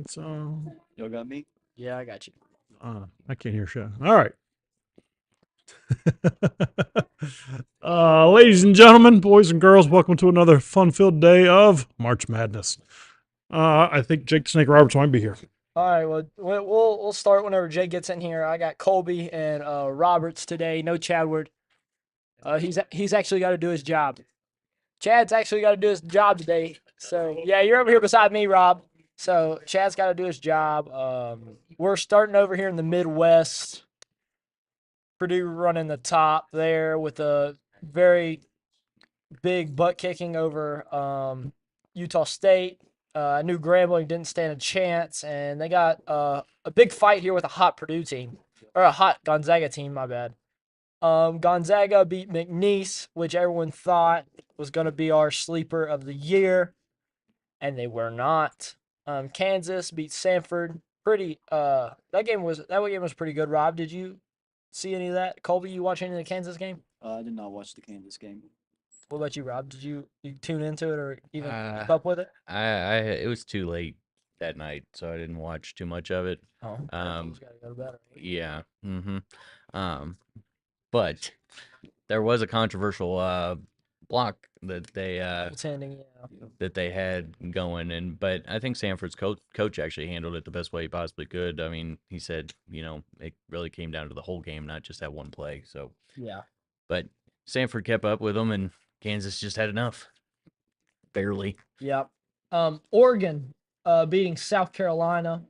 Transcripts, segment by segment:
So, Y'all got me? Yeah, I got you. I can't hear shit. All right. Ladies and gentlemen, boys and girls, welcome to another fun-filled day of March Madness. I think Jake the Snake Roberts might be here. All right, well, we'll start whenever Jay gets in here. I got Colby and Roberts today. No Chadward. He's actually got to do his job. Chad's actually got to do his job today. So yeah, you're over here beside me, Rob. So Chad's got to do his job. We're starting over here in the Midwest. Purdue running the top there with a very big butt kicking over Utah State. I knew Grambling didn't stand a chance, and they got a big fight here with a hot Purdue team, or a hot Gonzaga team, my bad. Gonzaga beat McNeese, which everyone thought was going to be our sleeper of the year, and they were not. Kansas beat Sanford. That game was pretty good. Rob, did you see any of that? Colby, you watch any of the Kansas game? I did not watch the Kansas game. What about you, Rob? Did you tune into it or even Uh, keep up with it? it was too late that night, so I didn't watch too much of it. Oh, Um, Bulls gotta go to bed. yeah. Um, but there was a controversial block Pretending, yeah. that they had going, but I think Sanford's coach actually handled it the best way he possibly could. I mean, he said, it really came down to the whole game, not just that one play. So, Yeah. but Sanford kept up with them, and Kansas just had enough. Barely. Yep. Oregon beating South Carolina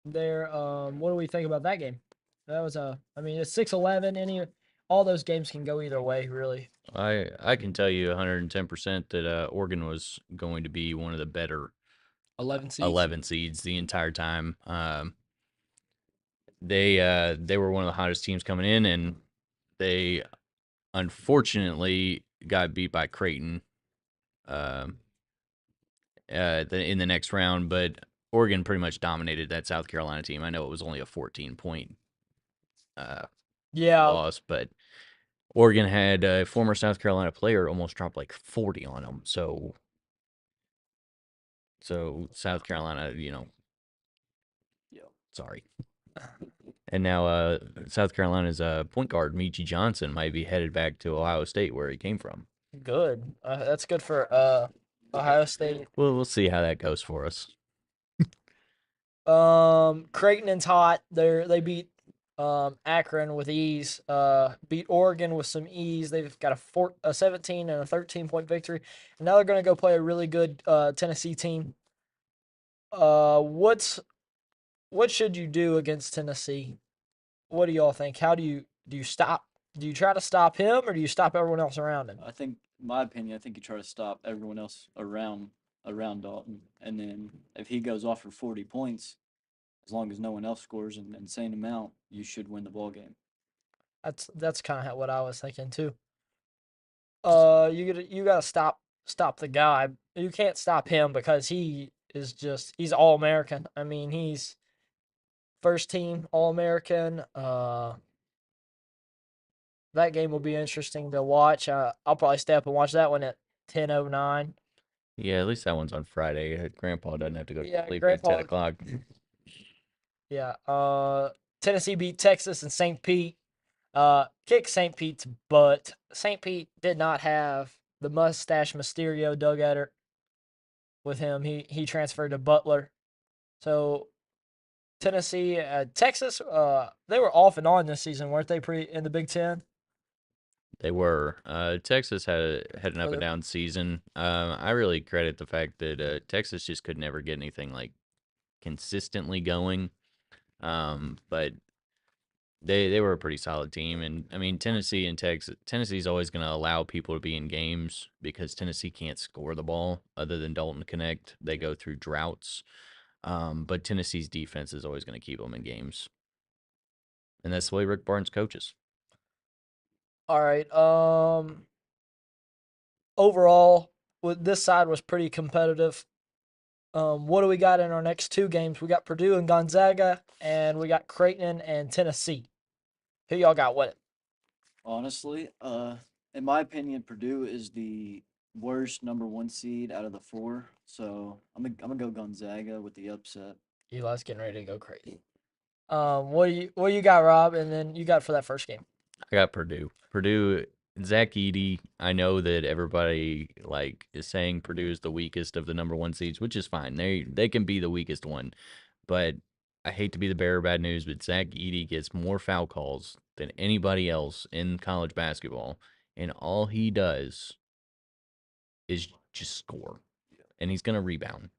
there. What do we think about that game? That was it's 6-11. All those games can go either way, really. I can tell you 110% that Oregon was going to be one of the better 11 seeds. 11 seeds the entire time. They were one of the hottest teams coming in, and they unfortunately got beat by Creighton in the next round. But Oregon pretty much dominated that South Carolina team. I know it was only a 14-point Yeah. loss, but Oregon had a former South Carolina player almost dropped like 40 on them. So South Carolina, Yeah. sorry. And now South Carolina's point guard, Michi Johnson, might be headed back to Ohio State where he came from. Good. That's good for Ohio State. Well, we'll see how that goes for us. Creighton's hot. They beat Akron with ease. Beat Oregon with some ease. They've got a 17 and a 13-point victory, and now they're going to go play a really good Tennessee team. What should you do against Tennessee? What do y'all think? How do you stop? Do you try to stop him, or do you stop everyone else around him? I think, in my opinion, I think you try to stop everyone else around Dalton, and then if he goes off for 40 points, as long as no one else scores an insane amount, you should win the ball game. That's kind of what I was thinking too. You gotta stop the guy. You can't stop him because he's All American. I mean, he's first team All American. That game will be interesting to watch. I'll probably stay up and watch that one at 10:09. Yeah, at least that one's on Friday. Grandpa doesn't have to go to Yeah, sleep at Grandpa. 10 o'clock. Yeah. Tennessee beat Texas and St. Pete. Kick St. Pete's butt. St. Pete did not have the mustache Mysterio Doug Etter with him. He transferred to Butler. So Tennessee, Texas, they were off and on this season, weren't they? Pretty in the Big Ten. They were. Texas had an up and down season. I really credit the fact that Texas just could never get anything like consistently going. But they were a pretty solid team, and I mean Tennessee's always going to allow people to be in games because Tennessee can't score the ball other than Dalton Connect. They go through droughts. But Tennessee's defense is always going to keep them in games, and that's the way Rick Barnes coaches. All right. Overall, this side was pretty competitive. What do we got in our next two games? We got Purdue and Gonzaga, and we got Creighton and Tennessee. Who y'all got with it? Honestly, in my opinion, Purdue is the worst number 1 seed out of the 4. So I'm gonna go Gonzaga with the upset. Eli's getting ready to go crazy. What do you got, Rob? And then you got for that first game. I got Purdue. Purdue, Zach Edey. I know that everybody is saying Purdue is the weakest of the number one seeds, which is fine. They can be the weakest one, but I hate to be the bearer of bad news, but Zach Edey gets more foul calls than anybody else in college basketball, and all he does is just score, and he's gonna rebound.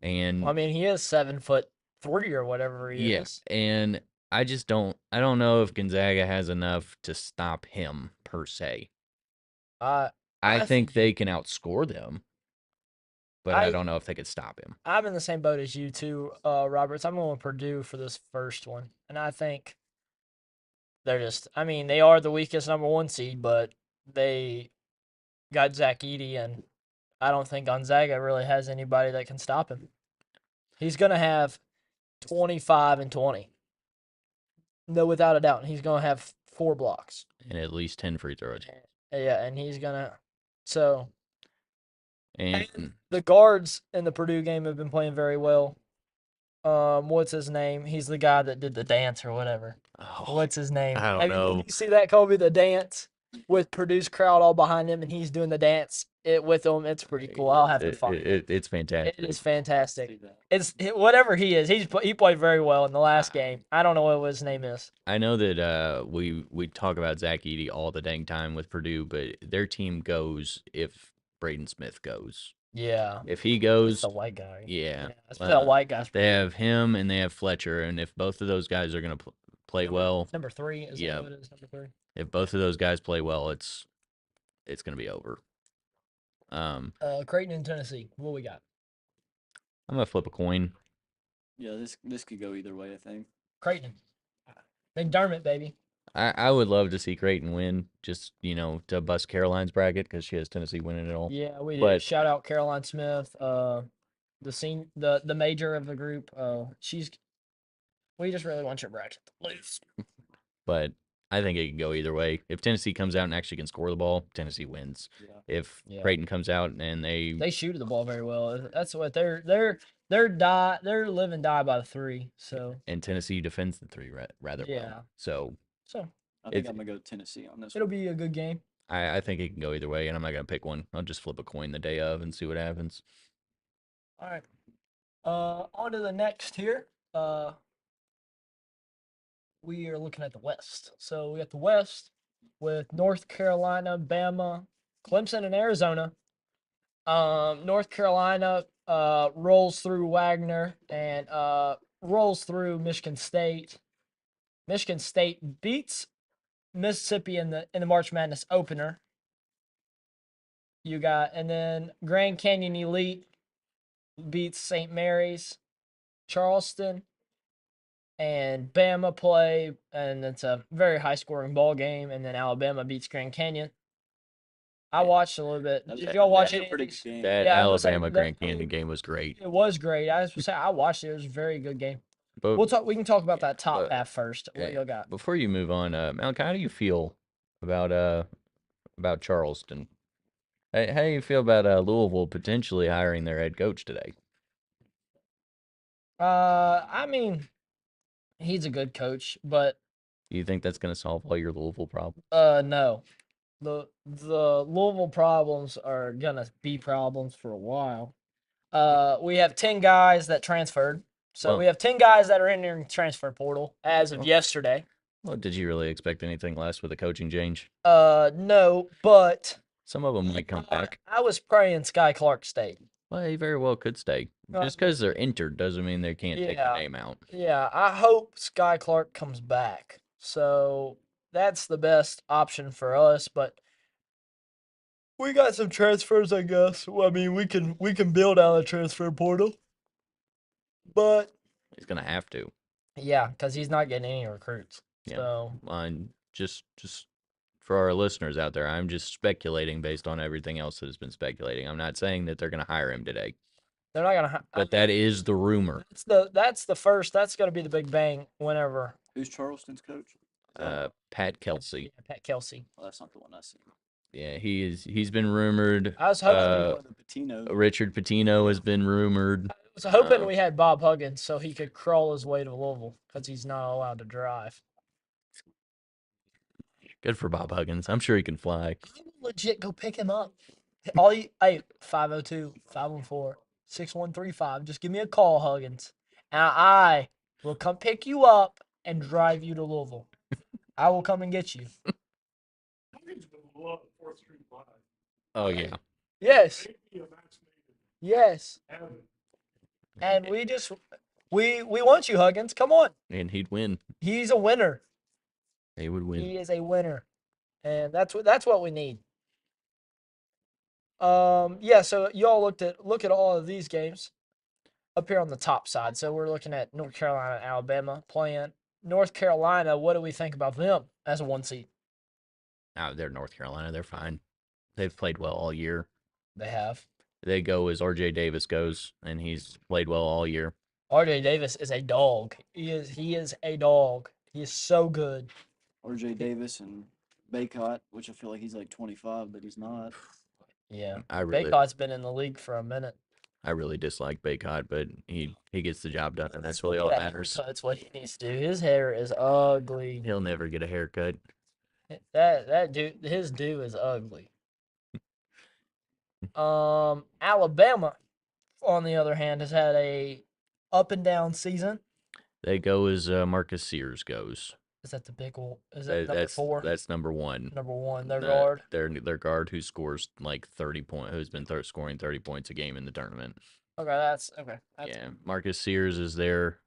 And I mean, he is 7'3" or whatever he is. and I don't know if Gonzaga has enough to stop him per se. I I think they can outscore them, but I I- don't know if they could stop him. I'm in the same boat as you too, Roberts. I'm going with Purdue for this first one, and I think they're just. I mean, they are the weakest number one seed, but they got Zach Edey, and I don't think Gonzaga really has anybody that can stop him. He's gonna have 25 and 20. No, without a doubt, he's gonna have 4 blocks. And at least 10 free throws. Yeah, and he's gonna. So And the guards in the Purdue game have been playing very well. What's his name? He's the guy that did the dance or whatever. What's his name? I don't know. You see that, Colby? The dance with Purdue's crowd all behind him, and he's doing the dance with them. It's pretty cool. I'll have to find it. It's fantastic. It is fantastic. See that. It's whatever he is. He played very well in the last game. I don't know what his name is. I know that we talk about Zach Edey all the dang time with Purdue, but their team goes if Braden Smith goes. Yeah, If he it's goes, the white guy. yeah. That's that white guy. They have him and they have Fletcher, and if both of those guys are going to play well, Number 3 is Yeah. that what it is? Number 3. if both of those guys play well, it's going to be over. Creighton in Tennessee. What we got? I'm going to flip a coin. Yeah, this could go either way. I think. Creighton. McDermott, baby. I would love to see Creighton win, just to bust Caroline's bracket because she has Tennessee winning it all. Yeah, we did. But- Shout out Caroline Smith, the major of the group. We just really want your bracket to lose. But I think it can go either way. If Tennessee comes out and actually can score the ball, Tennessee wins. Yeah. If Yeah. Creighton comes out and They shoot the ball very well. That's what they're live and die by the 3. So and Tennessee defends the 3 rather Yeah. well. So I think It's- I'm gonna go Tennessee on this. it'll one. be a good game. I think it can go either way, and I'm not gonna pick one. I'll just flip a coin the day of and see what happens. All right. On to the next here. We are looking at the West. So we got the West with North Carolina, Bama, Clemson, and Arizona. North Carolina rolls through Wagner and rolls through Michigan State. Michigan State beats Mississippi in the March Madness opener. And then Grand Canyon Elite beats St. Mary's, Charleston, and Bama play, and it's a very high scoring ball game. And then Alabama beats Grand Canyon. I watched a little bit. Did y'all watch That's it? a pretty good game. That Yeah, I was saying Alabama that- Grand Canyon game was great. It was great. I was gonna say I watched it. It was a very good game. But We can talk about that top but- half first. What yeah. y'all got? before you move on, Malachi, how do you feel about Charleston? How do you feel about Louisville potentially hiring their head coach today? I mean, he's a good coach, but Do you think that's going to solve all your Louisville problems? no. The Louisville problems are gonna be problems for a while. We have 10 guys that transferred. So Well- we have 10 guys that are in their transfer portal as of yesterday. Well, did you really expect anything less with a coaching change? No, but Some of them might come back. I was praying Sky Clark stayed. Well, he very well could stay. Uh, Just because they're entered doesn't mean they can't take Yeah. the name out. Yeah, I hope Sky Clark comes back. So that's the best option for us, but we got some transfers, I guess. Well, I mean, we can build out a transfer portal. But He's going to have to. yeah, because he's not getting any recruits. Yeah. So And just for our listeners out there, I'm just speculating based on everything else that has been speculating. I'm not saying that they're going to hire him today, they're not gonna. but that is the rumor. That's the first. That's gonna be the big bang whenever Who's Charleston's coach? Is that- Pat Kelsey. Pat Kelsey. well, that's not the one I see. Yeah, he's been rumored. I was hoping, The Patino. Richard Pitino has been rumored. we had Bob Huggins so he could crawl his way to Louisville because he's not allowed to drive. Good for Bob Huggins. I'm sure he can fly. I will legit go pick him up. 502-514-6135. Just give me a call, Huggins. And I will come pick you up and drive you to Louisville. I will come and get you. Oh yeah. Yes. Yes. And we want you, Huggins. Come on. And he'd win. He's a winner. He would win. He is a winner. And that's what we need. Yeah, so y'all look at all of these games up here on the top side. So we're looking at North Carolina and Alabama playing. North Carolina, what do we think about them as a 1 seed? Oh, they're North Carolina. They're fine. They've played well all year. They have. They go as RJ Davis goes, and he's played well all year. RJ Davis is a dog. He is a dog. He is so good. RJ Davis and Baycott, which I feel like he's like 25, but he's not. Yeah. I really, Baycott's been in the league for a minute. I really dislike Baycott, but he gets the job done, and that's really all that matters. That's what he needs to do. His hair is ugly. He'll never get a haircut. That dude, his do is ugly. Alabama, on the other hand, has had a up and down season. They go as Marcus Sears goes. Is that the big one? Is that number 4? That's number 1. Number 1, their guard. Their guard who scores like 30 points, who's been scoring 30 points a game in the tournament. Okay, that's okay. Yeah, Marcus Sears is their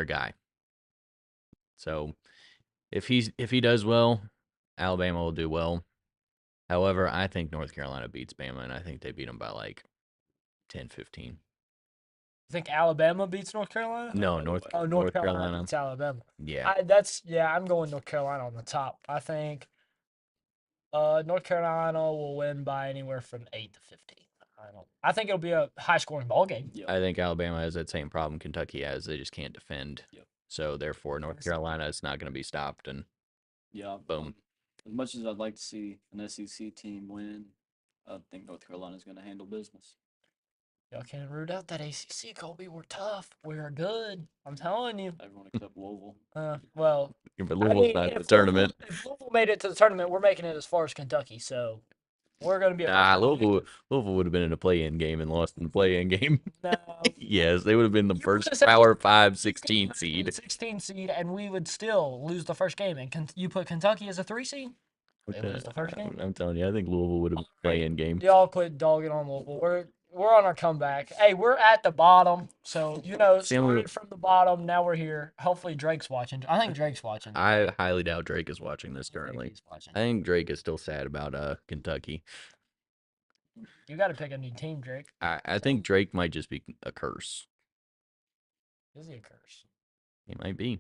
guy. So if he does well, Alabama will do well. However, I think North Carolina beats Bama, and I think they beat them by like 10-15. You think Alabama beats North Carolina? No, North Carolina beats Alabama. Yeah. I'm going North Carolina on the top. I think North Carolina will win by anywhere from 8 to 15. I think it'll be a high-scoring ball game. Yep. I think Alabama has that same problem Kentucky has. They just can't defend. Yep. So therefore, North Carolina is not going to be stopped. And yeah, boom. As much as I'd like to see an SEC team win, I think North Carolina's going to handle business. Y'all can't root out that ACC, Colby. We're tough. We're good. I'm telling you. Everyone except Louisville. Well, but Louisville's not in the tournament. If Louisville made it to the tournament, we're making it as far as Kentucky. So we're going to be Louisville would have been in a play-in game and lost in the play-in game. No. Yes, they would have been the first Power 5 16 seed. 16 seed, and we would still lose the first game. And you put Kentucky as a 3 seed? They lose the first game? I'm telling you, I think Louisville would have play-in game. Y'all quit dogging on Louisville. We're on our comeback. Hey, we're at the bottom. So, started from the bottom. Now we're here. Hopefully Drake's watching. I think Drake's watching. I highly doubt Drake is watching this currently. I think Drake is still sad about Kentucky. You got to pick a new team, Drake. I think Drake might just be a curse. Is he a curse? He might be.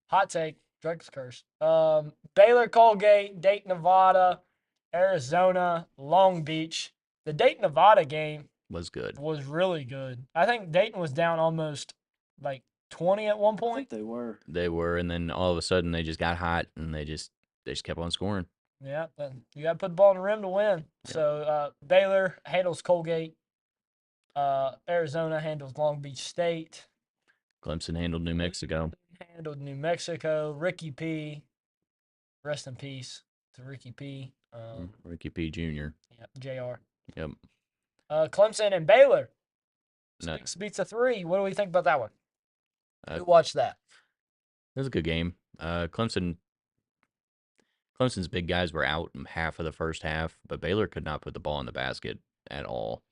Hot take. Drake's curse. Baylor, Colgate, Dayton, Nevada, Arizona, Long Beach. The Dayton, Nevada game was good. Was really good. I think Dayton was down almost like 20 at one point. I think they were. They were, and then all of a sudden they just got hot and they just kept on scoring. Yeah, then you got to put the ball in the rim to win. Yeah. So Baylor handles Colgate. Arizona handles Long Beach State. Clemson handled New Mexico. Ricky P. Rest in peace to Ricky P. Ricky P. Jr. Yep, Jr. Yep. Clemson and Baylor. No. 6 beats a 3. What do we think about that one? Who watched that? It was a good game. Clemson's big guys were out in half of the first half, but Baylor could not put the ball in the basket at all.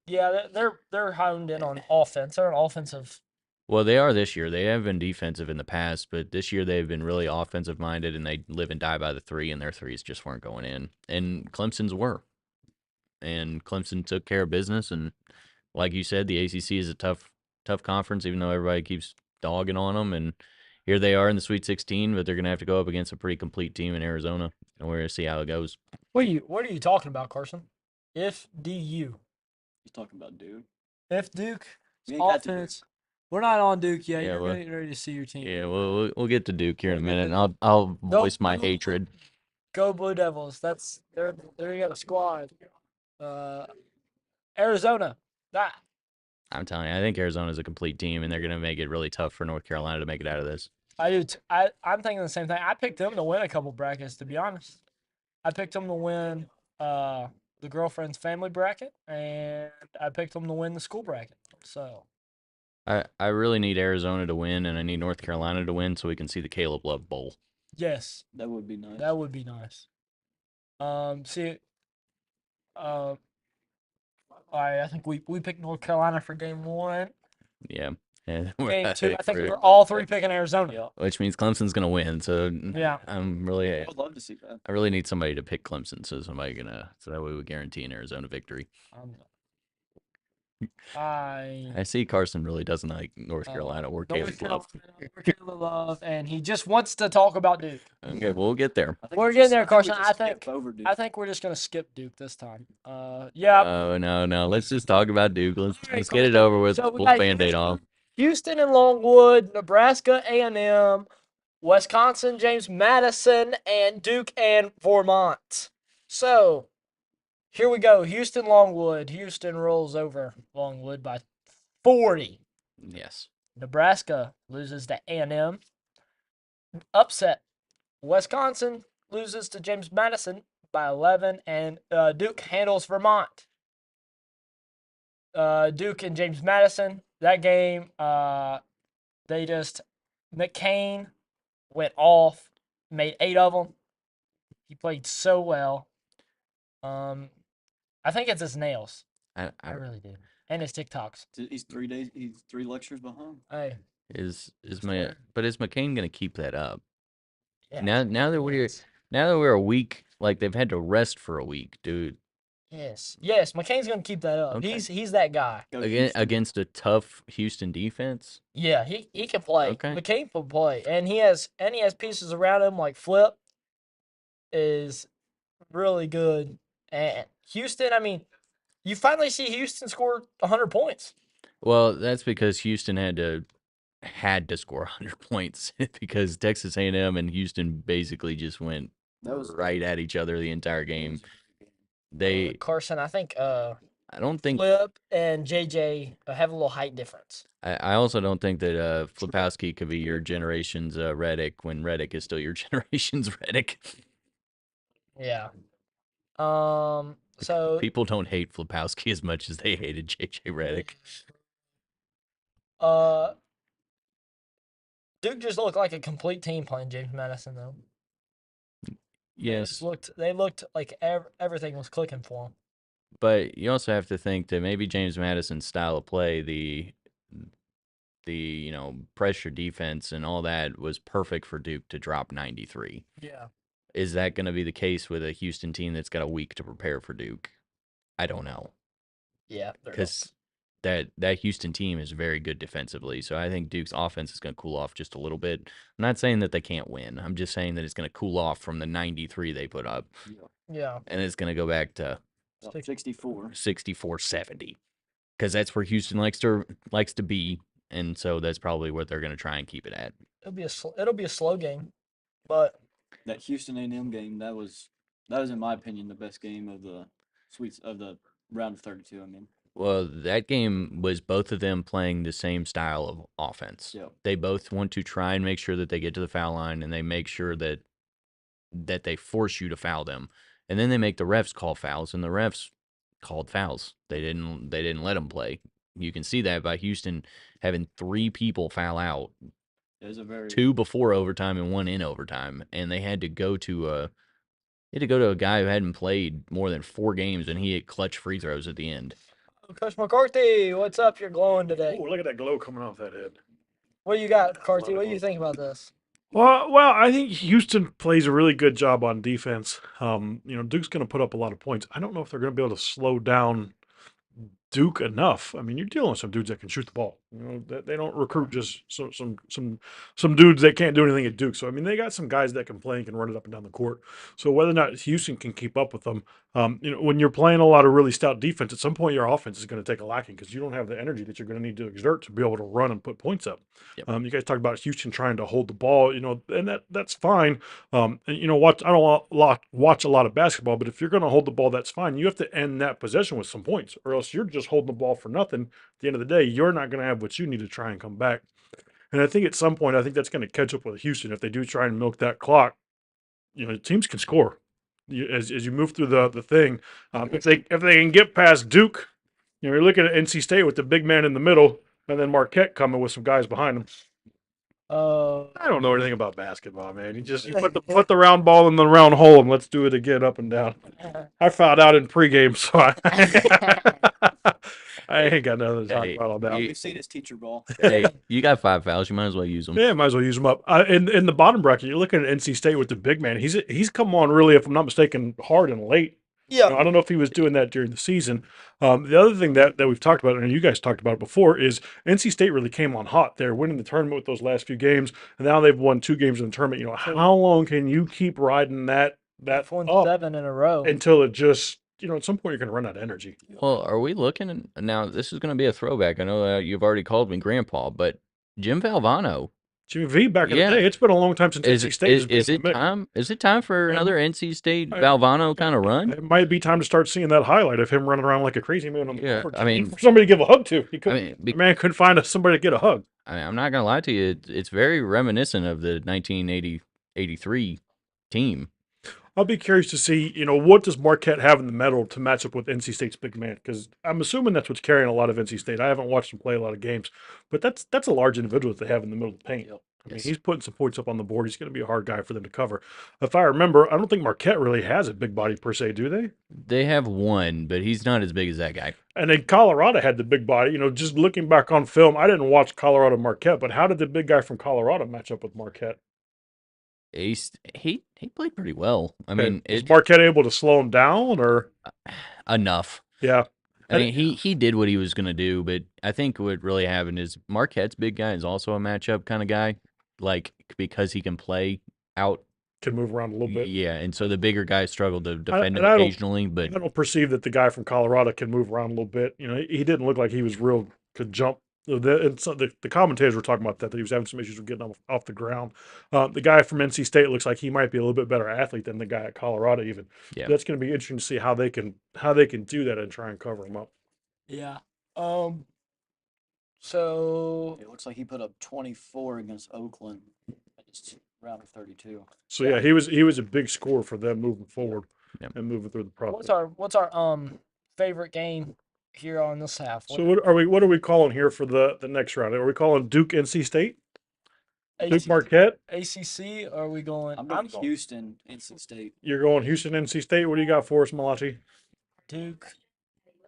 Yeah, they're honed in on offense. They're an offensive. Well, they are this year. They have been defensive in the past, but this year they've been really offensive minded, and they live and die by the 3, and their threes just weren't going in. And Clemson's were. And Clemson took care of business, and like you said, the ACC is a tough conference, even though everybody keeps dogging on them. And here they are in the Sweet 16, but they're going to have to go up against a pretty complete team in Arizona, and we're going to see how it goes. What are you talking about, Carson? If DU. He's talking about Duke. If Duke offense. We're not on Duke yet. Yeah, You're getting ready to see your team. Yeah, we'll get to Duke here in a minute, and I'll voice my hatred. Go Blue Devils. There you got a squad. Arizona. Ah, I'm telling you, I think Arizona's a complete team, and they're going to make it really tough for North Carolina to make it out of this. I do. I'm thinking the same thing. I picked them to win a couple brackets. To be honest, I picked them to win the girlfriend's family bracket, and I picked them to win the school bracket. So I really need Arizona to win, and I need North Carolina to win so we can see the Caleb Love Bowl. yes, That would be nice. that would be nice. See, all right. I think we picked North Carolina for game one. Yeah. Game two. I think we're all three picking Arizona. Yeah. Which means Clemson's going to win. So Yeah. I would love to see that. I really need somebody to pick Clemson, so that way we guarantee an Arizona victory. I see Carson really doesn't like North Carolina or Caleb Love. Caleb Love, and he just wants to talk about Duke. Okay, we'll get there. We're getting there, Carson. I think we're just gonna skip Duke this time. Yeah. Oh no, let's just talk about Duke. Let's All right, get it over with. So we Pull got Band-Aid off. Houston and Longwood, Nebraska A&M, Wisconsin, James Madison, and Duke and Vermont. So here we go. Houston, Longwood. Houston rolls over Longwood by 40. Yes. Nebraska loses to A&M. Upset. Wisconsin loses to James Madison by 11, and Duke handles Vermont. Duke and James Madison, that game, McCain went off, made 8 of them. He played so well. I think it's his nails. I really do. And his TikToks. He's 3 days. He's 3 lectures behind. Hey. Is McCain gonna keep that up? Yeah. Now that we're a week, like they've had to rest for a week, dude. Yes, McCain's gonna keep that up. Okay. He's that guy. Against a tough Houston defense. Yeah, he can play. Okay. McCain can play, and he has pieces around him like Flip is really good. And Houston, I mean, you finally see Houston score 100 points. Well, that's because Houston had to score 100 points because Texas A&M and Houston basically just went right at each other the entire game. Carson, I think I don't think Flip and JJ have a little height difference. I also don't think that Flipowski could be your generation's Reddick when Reddick is still your generation's Reddick. Yeah. So people don't hate Flipowski as much as they hated JJ Reddick. Duke just looked like a complete team playing James Madison though. Yes. They looked like everything was clicking for them. But you also have to think that maybe James Madison's style of play, the pressure defense and all that was perfect for Duke to drop 93. Yeah. Is that going to be the case with a Houston team that's got a week to prepare for Duke? I don't know. Yeah. Because that Houston team is very good defensively. So I think Duke's offense is going to cool off just a little bit. I'm not saying that they can't win. I'm just saying that it's going to cool off from the 93 they put up. Yeah. And it's going to go back to 64-70. Because that's where Houston likes to be. And so that's probably what they're going to try and keep it at. It'll be a slow game. But that Houston A&M game, that was in my opinion the best game of the round of 32. I mean, well, that game was both of them playing the same style of offense. Yep. They both want to try and make sure that they get to the foul line, and they make sure that they force you to foul them, and then they make the refs call fouls, and the refs called fouls. They didn't let them play. You can see that by Houston having 3 people foul out. Two before overtime and 1 in overtime, and they had to go to a guy who hadn't played more than 4 games, and he hit clutch free throws at the end. Coach McCarthy, what's up? You're glowing today. Oh, look at that glow coming off that head. What do you got, McCarthy? What do you think about this? Well, I think Houston plays a really good job on defense. Duke's going to put up a lot of points. I don't know if they're going to be able to slow down Duke enough. I mean, you're dealing with some dudes that can shoot the ball. You know, they don't recruit just some dudes that can't do anything at Duke. So I mean, they got some guys that can play and can run it up and down the court. So whether or not Houston can keep up with them, you know, when you're playing a lot of really stout defense, at some point your offense is going to take a lacking because you don't have the energy that you're going to need to exert to be able to run and put points up. Yep. You guys talk about Houston trying to hold the ball, you know, and that's fine. And you know, watch I don't watch a lot of basketball, but if you're going to hold the ball, that's fine. You have to end that possession with some points, or else you're just holding the ball for nothing. At the end of the day, you're not going to have what you need to try and come back. And I think at some point, I think that's going to catch up with Houston if they do try and milk that clock. You know, teams can score as you move through the thing. If they can get past Duke, you know, you're looking at NC State with the big man in the middle, and then Marquette coming with some guys behind them. I don't know anything about basketball, man. You put the round ball in the round hole and let's do it again, up and down. I found out in pregame, so I ain't got nothing to talk about on that. We've seen his teacher ball. Hey, you got 5 fouls. You might as well use them. Yeah, might as well use them up. In the bottom bracket, you're looking at NC State with the big man. He's come on really, if I'm not mistaken, hard and late. Yeah. You know, I don't know if he was doing that during the season. The other thing that we've talked about, and you guys talked about it before, is NC State really came on hot. They're winning the tournament with those last few games, and now they've won 2 games in the tournament. You know, how long can you keep riding that won up 7 in a row until it just, you know, at some point you're going to run out of energy. Well, are we looking now? This is going to be a throwback. I know you've already called me grandpa, but Jim Valvano. Jimmy V back in Yeah. the day. It's been a long time since Is NC State has been is in it the mix. time? Is it time for another NC State Valvano kind of run? It might be time to start seeing that highlight of him running around like a crazy man on the Yeah, court. I mean- for somebody to give a hug to. He couldn't, I mean, the man couldn't find somebody to get a hug. I mean, I'm not gonna lie to you. It's very reminiscent of the 1983 team. I'll be curious to see, you know, what does Marquette have in the medal to match up with NC State's big man? Because I'm assuming that's what's carrying a lot of NC State. I haven't watched them play a lot of games, but that's a large individual that they have in the middle of the paint. Yep. I mean, Yes. he's putting some points up on the board. He's going to be a hard guy for them to cover. If I remember, I don't think Marquette really has a big body per se, do they? They have one, but he's not as big as that guy. And then Colorado had the big body. You know, just looking back on film, I didn't watch Colorado Marquette, but how did the big guy from Colorado match up with Marquette? He played pretty well. I mean, Was Marquette able to slow him down, or enough. yeah? I mean, he did what he was gonna do, but I think what really happened is Marquette's big guy is also a matchup kind of guy, like because he can play out. Can move around a little bit. Yeah, and so the bigger guys struggle to defend him and I don't- occasionally, but I don't perceive that the guy from Colorado can move around a little bit. You know, he didn't look like he was could jump. The commentators were talking about that he was having some issues with getting off the ground. The guy from NC State looks like he might be a little bit better athlete than the guy at Colorado even. Yeah. That's going to be interesting to see how they can do that and try and cover him up. Yeah. So It looks like he put up 24 against Oakland. It's round of 32. So yeah, he was a big scorer for them moving forward Yep. and moving through the process. what's our favorite game here on this half? So what are we calling here for the next round? Are we calling Duke NC State? Duke Marquette? ACC? Or are we going? I'm going Houston, NC State. You're going Houston NC State. What do you got for us, Malachi? Duke,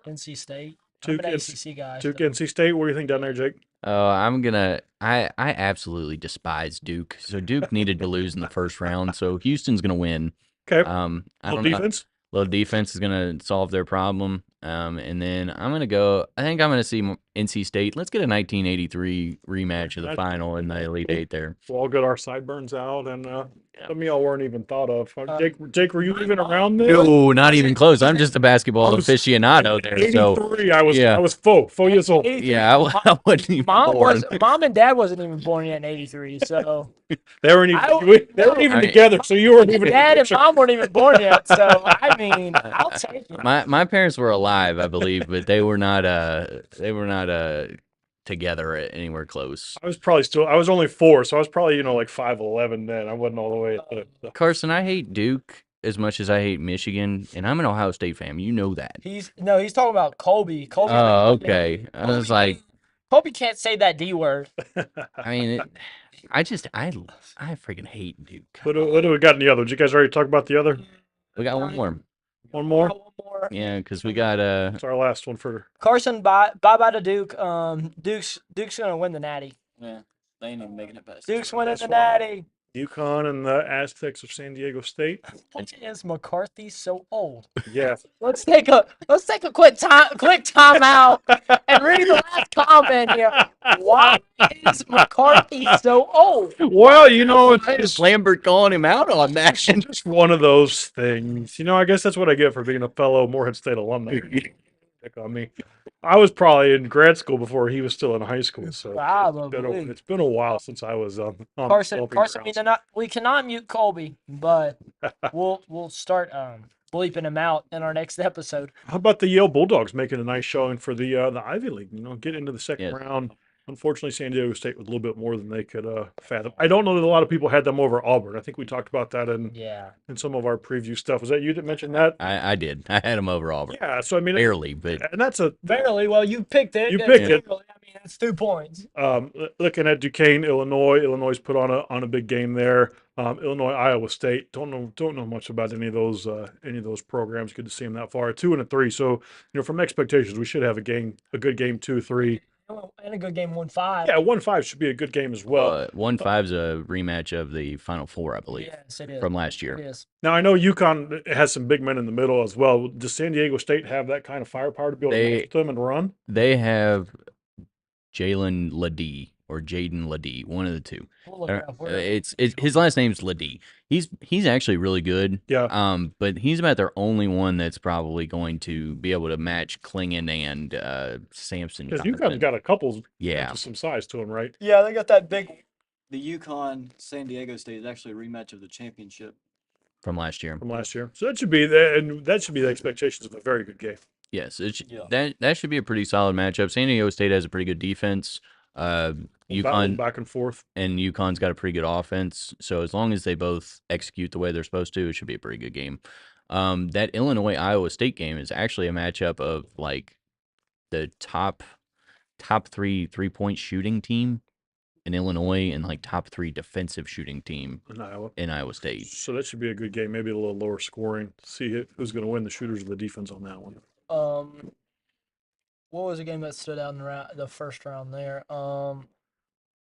NC State. Duke, I'm an NC ACC guy. Duke so- NC State. What do you think down there, Jake? I absolutely despise Duke. So Duke needed to lose in the first round. So Houston's gonna win. Okay. I Little don't know. defense. Little defense is gonna solve their problem. And then I'm gonna go. I think I'm gonna see NC State. Let's get a 1983 rematch of the final in the Elite Eight there. We'll all get our sideburns out, and some of y'all weren't even thought of. Jake, were you even around there? No, not even close. I'm just a basketball I was aficionado there. So 83. I was yeah. I was four years old. yeah, I wasn't even born. Mom and Dad wasn't even born yet in '83, so They weren't even they weren't even I mean- together, so you weren't even. in the Dad and picture. Mom weren't even born yet. So I mean, I'll take it. My parents were alive, I believe, but they were not together anywhere close. I was only 4, so I was probably like 5'11" then. I wasn't all the way at the Carson, I hate Duke as much as I hate Michigan, and I'm an Ohio State fan. You know that. He's talking about Colby. Colby. Oh, okay. I was like, Colby can't say that D word. I mean, I freaking hate Duke. What do we got in the other? Did you guys already talk about the other? We got one more. One more? One more. Yeah, because we got It's our last one for. Carson, bye to Duke. Duke's gonna win the Natty. Yeah, they ain't even making it past. Duke's winning That's the why. Natty. UConn and the Aztecs of San Diego State. Why is McCarthy so old? Yeah. Let's take a quick time out and read the last comment here. Why is McCarthy so old? Well, you know, it's Is Lambert calling him out on that? just one of those things. You know, I guess that's what I get for being a fellow Morehead State alumni. Pick on me. I was probably in grad school before he was still in high school, so Probably. it's been a while since I was on Carson, developing grounds. we cannot mute Colby, but we'll start bleeping him out in our next episode. How about the Yale Bulldogs making a nice showing for the Ivy League? You know, get into the second Yes. round. Unfortunately, San Diego State was a little bit more than they could fathom. I don't know that a lot of people had them over Auburn. I think we talked about that Yeah. in some of our preview stuff. Was that you that mentioned that? I did. I had him over Auburn. Yeah. So I mean, Barely, but and that's a Barely. Well, you picked it. You picked it. Barely. I mean, it's 2 points. looking at Duquesne, Illinois. Illinois put on a big game there. Illinois, Iowa State. Don't know much about any of those programs. Good to see them that far. 2 and 3. So you know, from expectations, we should have a good game 2-3. And a good game 1-5. Yeah, 1-5 should be a good game as well. 1-5's a rematch of the Final Four, I believe, Yes, it is. from last year. It is. Now I know UConn has some big men in the middle as well. Does San Diego State have that kind of firepower to be able to match them and run? They have Jalen Ledee or Jaden Ledee, one of the two. We'll look it up. It's his last name's Ledee. He's actually really good. Yeah. But he's about their only one that's probably going to be able to match Klingon and Samson. Because UConn's got a couple, Yeah. some size to them, right? Yeah, they got that big. The UConn San Diego State is actually a rematch of the championship. from last year. So that should be the expectations of a very good game. Yes, Yeah. that should be a pretty solid matchup. San Diego State has a pretty good defense. UConn back and forth. and UConn's got a pretty good offense. So as long as they both execute the way they're supposed to, it should be a pretty good game. That Illinois Iowa State game is actually a matchup of like the top 3 3-point shooting team in Illinois and like top 3 defensive shooting team In Iowa. in Iowa State. So that should be a good game. Maybe a little lower scoring. See who's going to win, the shooters or the defense on that one. What was the game that stood out in the first round there?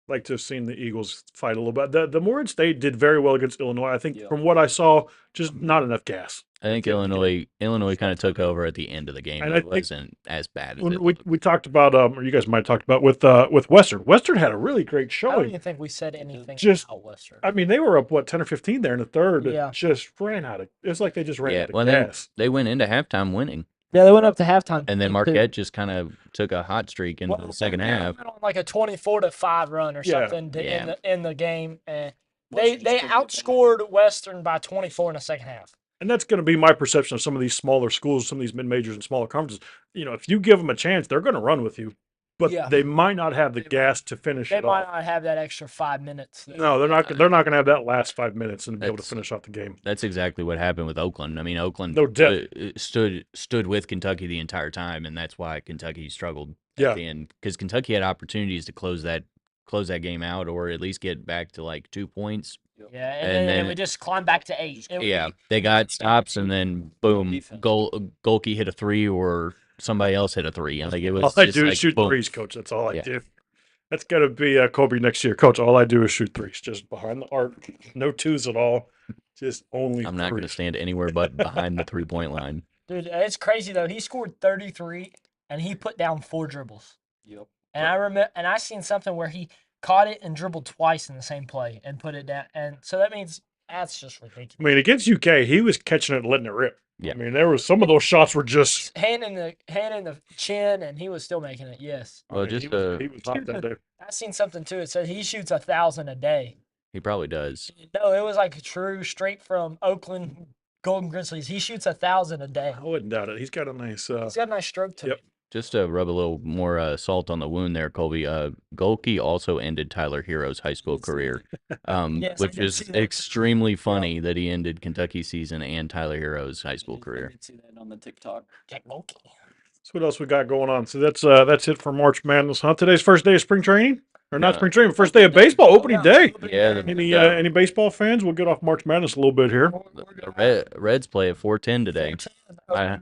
Like to have seen the Eagles fight a little bit. The Morehead State did very well against Illinois. I think Yeah. from what I saw, just not enough gas. I think Illinois kind of took over at the end of the game. And It I think wasn't as bad as When it we looked. talked about, or you guys might have talked about with Western. Western had a really great I don't showing. even think we said anything Just- about Western. I mean, they were up 10 or 15 there in the third. Yeah. It just ran out of. It's like they just ran Yeah, out of well, gas. they went into halftime winning, Yeah, they went up to halftime. and then too. Marquette just kind of took a hot streak into the second half. Went on like a 24-5 run or Yeah. something Yeah. in the game, and Western they just couldn't get outscored Western by 24 in the second half. And that's going to be my perception of some of these smaller schools, some of these mid majors and smaller conferences. You know, if you give them a chance, they're going to run with you, but Yeah. they might not have the gas to finish They it might off. not have that extra 5 minutes. No, they're not. They're not going to have that last 5 minutes and be able to That's- finish off the game. That's exactly what happened with Oakland. I mean, Oakland No depth. stood with Kentucky the entire time, and that's why Kentucky struggled Yeah. at the end, because Kentucky had opportunities to close that game out, or at least get back to like 2 points. Yeah, And and then then- we just climbed back to 8. It would Yeah, be- they got stops, and then boom, Defense. Golke hit a 3, or somebody else hit a 3. I think it was All I just do like, is shoot boom. threes, coach. That's all I Yeah. do. That's got to be Colby next year, coach. All I do is shoot threes, just behind the arc, no twos at all, just only. I'm not going to threes. stand anywhere but behind the 3-point line. Dude, it's crazy though. He scored 33 and he put down 4 dribbles. Yep. And I remember, and I seen something where he caught it and dribbled twice in the same play and put it down. And so that means that's just ridiculous. I mean, against UK, he was catching it, and letting it rip. Yeah. I mean, there was some of those shots were just. Hand in the chin, and he was still making it. Yes, Well, I mean, just he was hot that day. I seen something too. It said he shoots 1,000 a day. he probably does. No, it was like true, straight from Oakland Golden Grizzlies. He shoots 1,000 a day. I wouldn't doubt it. He's got a nice. He's got a nice stroke to Yep. him. Just to rub a little more salt on the wound there, Colby. Golke also ended Tyler Hero's high school career, Yes, I which did is see that. extremely funny that he ended Kentucky season and Tyler Hero's high school I career. did see that on the TikTok. Jack Mulkey. So what else we got going on? So that's it for March Madness, huh? Today's first day of spring training, or not Yeah. spring training, first day of baseball, opening day. Yeah, Any baseball fans? We'll get off March Madness a little bit here. The Reds play at 4:10 today. I-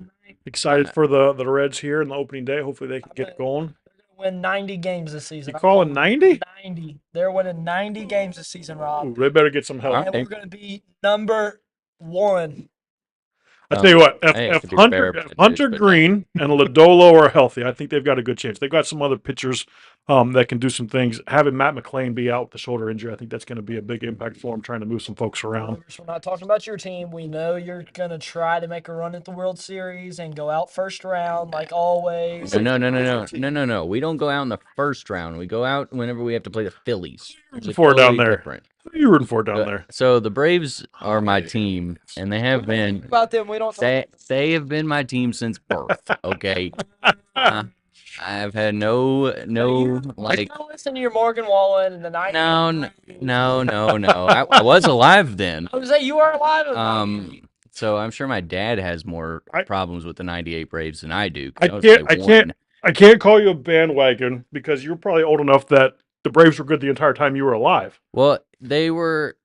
Excited for the Reds here in the opening day. Hopefully they can get going. win 90 games this season. You calling 90? 90. They're winning 90 games this season, Rob. Ooh, they better get some help. And we're going to be number 1. I tell you what, I hate to be the bearer Hunter, of bad news, Hunter but Green and Lodolo are healthy, I think they've got a good chance. They've got some other pitchers that can do some things. Having Matt McClain be out with the shoulder injury, I think that's going to be a big impact for him, trying to move some folks around. We're not talking about your team. We know you're going to try to make a run at the World Series and go out first round like always. No. We don't go out in the first round. We go out whenever we have to play the Phillies. It's For down totally there. different. Who are you rooting for down there? So the Braves are my team, and they have been. About them, we don't. They have been my team since birth. Okay. I've had no like. Don't listen to your Morgan Wallen and the night. No. I was alive then. I was say you are alive. So I'm sure my dad has more problems with the '98 Braves than I do. I can't call you a bandwagon because you're probably old enough that the Braves were good the entire time you were alive. Well, they were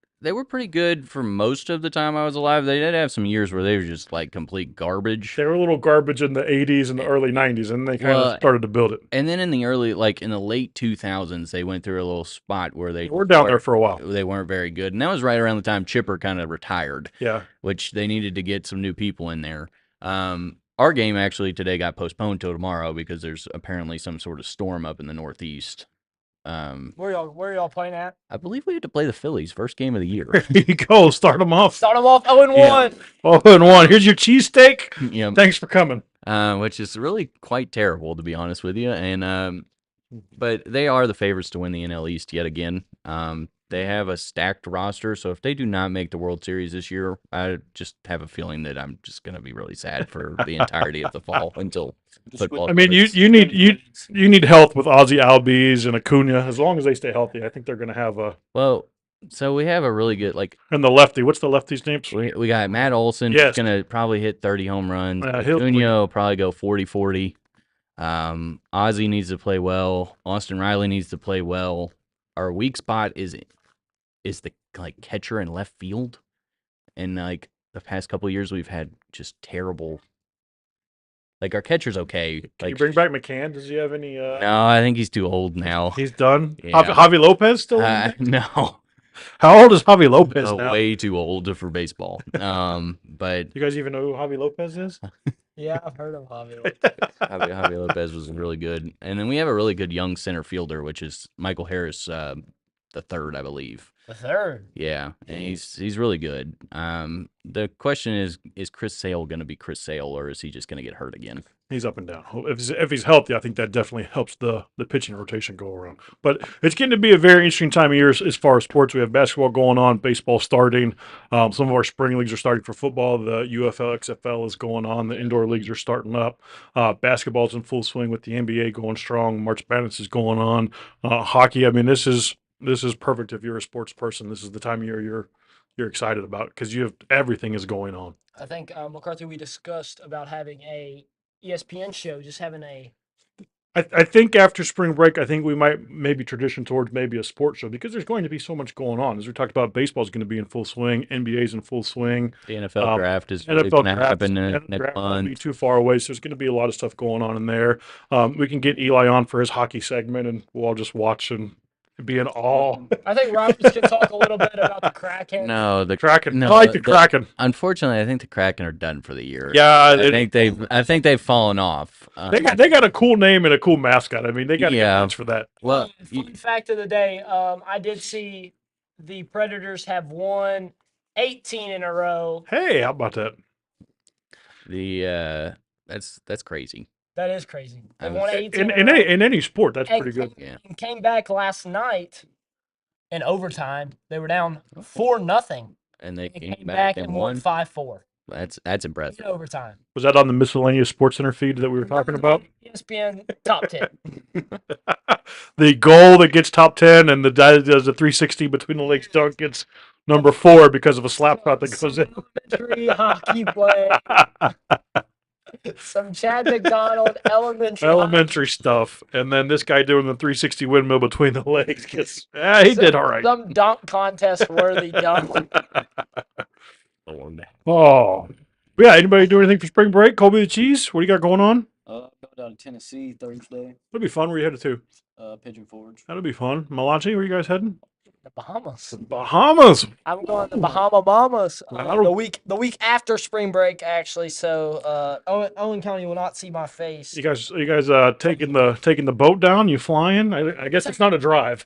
pretty good for most of the time I was alive. They did have some years where they were just like complete garbage. They were a little garbage in the 80s and the early 90s, and they kind of started to build it. And then in the late 2000s, they went through a little spot where they were down there for a while. They weren't very good. And that was right around the time Chipper kind of retired. Yeah. Which they needed to get some new people in there. Our game actually today got postponed till tomorrow because there's apparently some sort of storm up in the Northeast. Where are y'all playing at? I believe we had to play the Phillies first game of the year. There you go. Start them off. 0-1. 0-1. Here's your cheesesteak. Yep. Thanks for coming. Which is really quite terrible, to be honest with you. And but they are the favorites to win the NL East yet again. They have a stacked roster, so if they do not make the World Series this year, I just have a feeling that I'm just going to be really sad for the entirety of the fall until football. I mean, you need health with Ozzy Albies and Acuna. As long as they stay healthy, I think they're going to have a. Well, so we have a really good And the lefty, what's the lefty's name? We got Matt Olson. Yes. Who's going to probably hit 30 home runs. He'll Acuna will probably go 40-40. Ozzy needs to play well. Austin Riley needs to play well. Our weak spot is the catcher in left field, and like the past couple of years we've had just terrible. Like our catcher's okay. Can you bring back McCann? Does he have any? No, I think he's too old now. He's done. Yeah. Javi Lopez still? In No. How old is Javi Lopez now? Way too old for baseball. But you guys even know who Javi Lopez is? Yeah, I've heard of Javi Lopez. Javi Lopez was really good, and then we have a really good young center fielder, which is Michael Harris, the third, I believe. The third. Yeah, and he's really good. The question is Chris Sale going to be Chris Sale, or is he just going to get hurt again? He's up and down. If he's healthy, I think that definitely helps the pitching rotation go around. But it's getting to be a very interesting time of year as far as sports. We have basketball going on, baseball starting. Some of our spring leagues are starting for football. The UFL, XFL is going on. The indoor leagues are starting up. Basketball's in full swing with the NBA going strong. March Madness is going on. Hockey, I mean, this is perfect if you're a sports person. This is the time of year you're excited about because everything is going on. I think McCarthy, we discussed about having a ESPN show, just having a. I think after spring break, I think we might maybe transition towards maybe a sports show because there's going to be so much going on. As we talked about, baseball is going to be in full swing, NBA's in full swing. The NFL draft is going to happen next month. month. Be too far away, so there's going to be a lot of stuff going on in there. We can get Eli on for his hockey segment, and we'll all just watch and be in awe. I think Roberts can talk a little bit about the Kraken. No, the Kraken. No, I like the Kraken. Unfortunately, I think the Kraken are done for the year. Yeah, I think they've fallen off. They got a cool name and a cool mascot. I mean, they got to get points for that. Well, fun fact of the day, I did see the Predators have won 18 in a row. Hey, how about that? That's crazy. That is crazy. They won 18 in any sport. That's pretty good. Yeah. Came back last night in overtime. They were down 4-0. And they came back and won 5-4. That's impressive. In overtime. Was that on the miscellaneous Sports Center feed that we were talking about? ESPN top 10. The goal that gets top 10 and the guy that does the 360 between the legs dunk gets number 4 because of a slap shot that goes in. Elementary hockey play. Some Chad McDonald elementary stuff, and then this guy doing the 360 windmill between the legs gets. He did all right. Some dunk contest worthy dunk. Oh, yeah. Anybody do anything for spring break? Colby the cheese. What do you got going on? Going down to Tennessee Thursday. It'll be fun. Where you headed to? Pigeon Forge. That'll be fun. Malachi, where you guys heading? The Bahamas. Bahamas. I'm going to Bahama Mamas That'll- the week after spring break, actually. So Owen County will not see my face. You guys taking the boat down? You flying? I guess it's not a drive.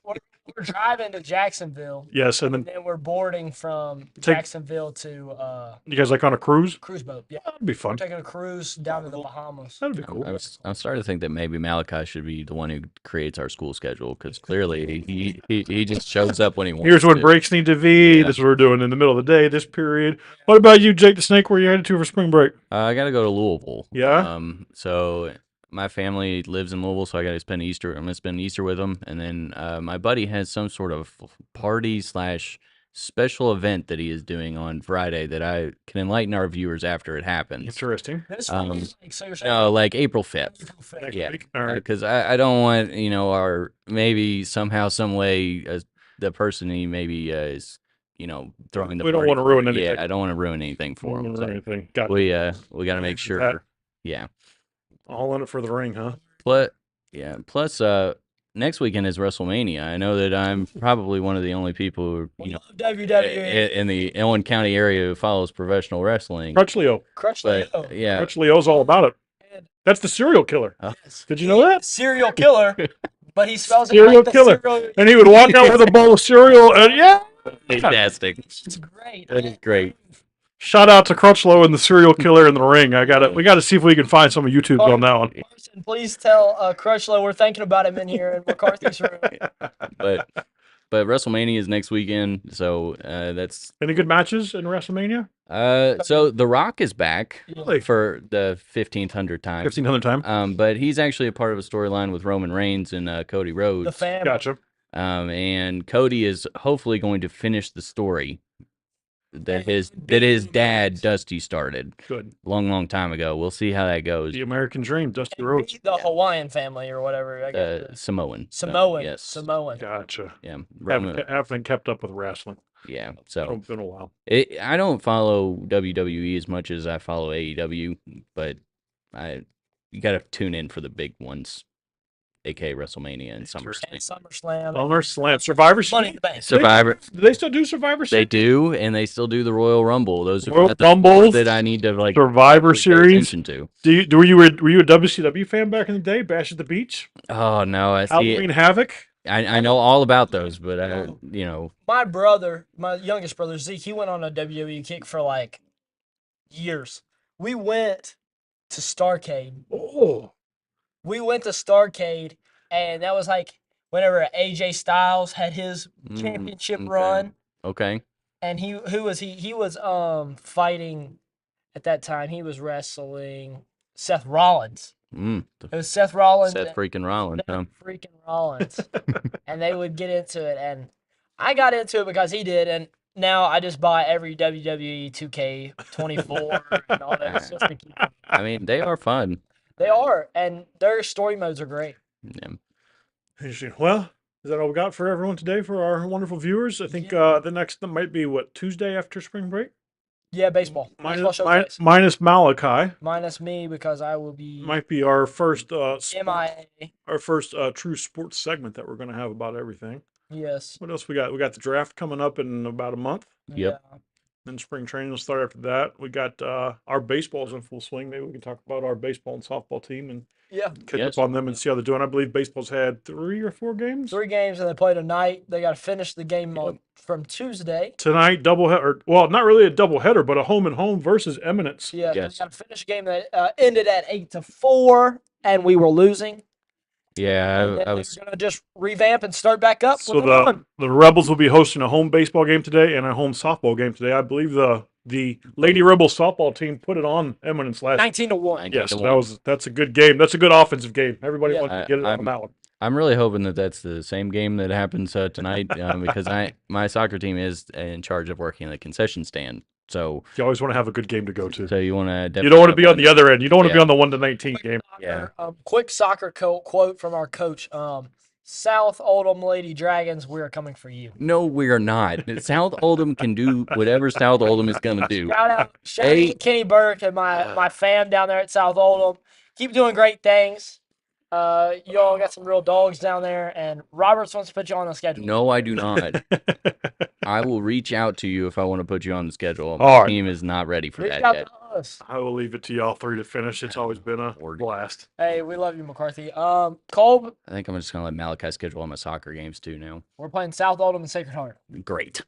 We're driving to Jacksonville, Yes, and and then then we're boarding from Jacksonville to you guys like on a cruise? cruise boat. Yeah, That'd be we're fun. taking a cruise down to the Bahamas. That'd be cool. I'm starting to think that maybe Malachi should be the one who creates our school schedule because clearly he just shows up when he wants Here's when to. breaks need to be. Yeah. This is what we're doing in the middle of the day, this period. What about you, Jake the Snake? Where you headed to for spring break? I got to go to Louisville. Yeah? So my family lives in Louisville, so I got to spend Easter. I'm gonna spend Easter with them, and then my buddy has some sort of party / special event that he is doing on Friday that I can enlighten our viewers after it happens. Interesting. This so you're saying No, like April 5th. April 5th. Next Yeah. week. All right. Because I don't want, our maybe somehow, some way, the person he maybe is, throwing the We don't party wanna ruin for. anything. Yeah, I don't want to ruin anything for him. Or So anything. Got we got to make sure. That- Yeah. all in it for the ring, huh? Plus, next weekend is WrestleMania. I know that I'm probably one of the only people who, WWE. in the Owen County area who follows professional wrestling. Crutchleo. Crush But Leo. yeah, Crutchleo's all about it. That's the serial killer. Yes. Did you know that? Serial killer, but he spells it Serial like the killer. Serial. And he would walk out with a bowl of cereal, and yeah. fantastic. It's great. That is great. Shout out to Crutchlow and the serial killer in the ring. We got to see if we can find some of YouTube on that one. Carson, please tell Crutchlow we're thinking about him in here in McCarthy's room. But WrestleMania is next weekend, so that's Any good matches in WrestleMania? so The Rock is back Really? for the 1500th time. 1500 time. But he's actually a part of a storyline with Roman Reigns and Cody Rhodes. The family. Gotcha. And Cody is hopefully going to finish the story that his dad Dusty started Good. long time ago. We'll see how that goes. The American Dream, Dusty And Rhodes. beat the Hawaiian family or whatever. I guess. Samoan. Samoan. Yes. Samoan. Gotcha. Yeah. Haven't kept up with wrestling. Yeah. So It's been a while. I don't follow WWE as much as I follow AEW, but you got to tune in for the big ones, aka WrestleMania and And SummerSlam. SummerSlam. SummerSlam. Survivor Money in Series. the Bank. Survivor. Do they still do Survivor They Series? do, and they still do the Royal Rumble. Those are Royal the Rumble, ones that I need to Survivor pay Series. attention to. Were you a WCW fan back in the day? Bash at the Beach? Oh no, I see. Halloween Havoc? I know all about those, but My brother, my youngest brother Zeke, he went on a WWE kick for like years. We went to Starrcade. Oh. We went to Starrcade, and that was like whenever AJ Styles had his championship okay. run, Okay. and he was fighting at that time. He was wrestling Seth Rollins. It was Seth Rollins. Seth freaking Rollins. Huh? Freaking Rollins. And they would get into it, and I got into it because he did, and now I just buy every WWE 2K24 and all that just to keep them. I mean, they are fun. They are, and their story modes are great. Yeah. Interesting. Well, is that all we got for everyone today for our wonderful viewers? I think the next might be Tuesday after spring break? Yeah, baseball. Baseball Minus, showcase. minus Malachi. Minus me because I will be Might be our first MIA. our first true sports segment that we're going to have about everything. Yes. What else we got? We got the draft coming up in about a month. Yep. Yeah. Then spring training will start after that. We got our baseball's in full swing. Maybe we can talk about our baseball and softball team and Yeah. catch Yes. up on them and see how they're doing. I believe baseball's had 3 or 4 games 3 games and they play tonight. They got to finish the game from Tuesday. tonight. Doubleheader. Well, not really a doubleheader, but a home and home versus Eminence. Yeah. Yes. They got to finish a game that ended at 8-4, and we were losing. Yeah, And then I they was. were gonna just revamp and start back up So with a run. the Rebels will be hosting a home baseball game today and a home softball game today. I believe the Lady Rebel softball team put it on Eminence last. 19-1. Yes, 19-1. that's a good game. That's a good offensive game. Everybody Yeah. wants to get it on I'm- that one. I'm really hoping that that's the same game that happens tonight because my soccer team is in charge of working the concession stand. So You always want to have a good game to go to. you want to. You don't want to be on the other end. You don't want to be Yeah. on the 1-19 game. Yeah. Quick soccer quote from our coach. South Oldham Lady Dragons, we are coming for you. No, we are not. South Oldham can do whatever South Oldham is gonna do. Shout out to Kenny Burke and my fam down there at South Oldham. Keep doing great things. You all got some real dogs down there, and Roberts wants to put you on the schedule. No, I do not. I will reach out to you if I want to put you on the schedule. All My right. team is not ready for Reach that out yet. to us. I will leave it to y'all three to finish. It's always been a Lord. blast. Hey, we love you, McCarthy. Colb, I think I'm just gonna let Malachi schedule all my soccer games too now. we're playing South Oldham and Sacred Heart. Great.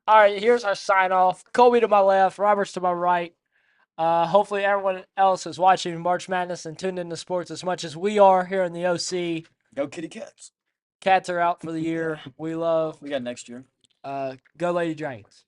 All right, here's our sign off. Colby to my left, Roberts to my right. Hopefully everyone else is watching March Madness and tuned into sports as much as we are here in the OC. Go Kitty Cats. Cats are out for the year. We love. We got next year. Go Lady Dragons.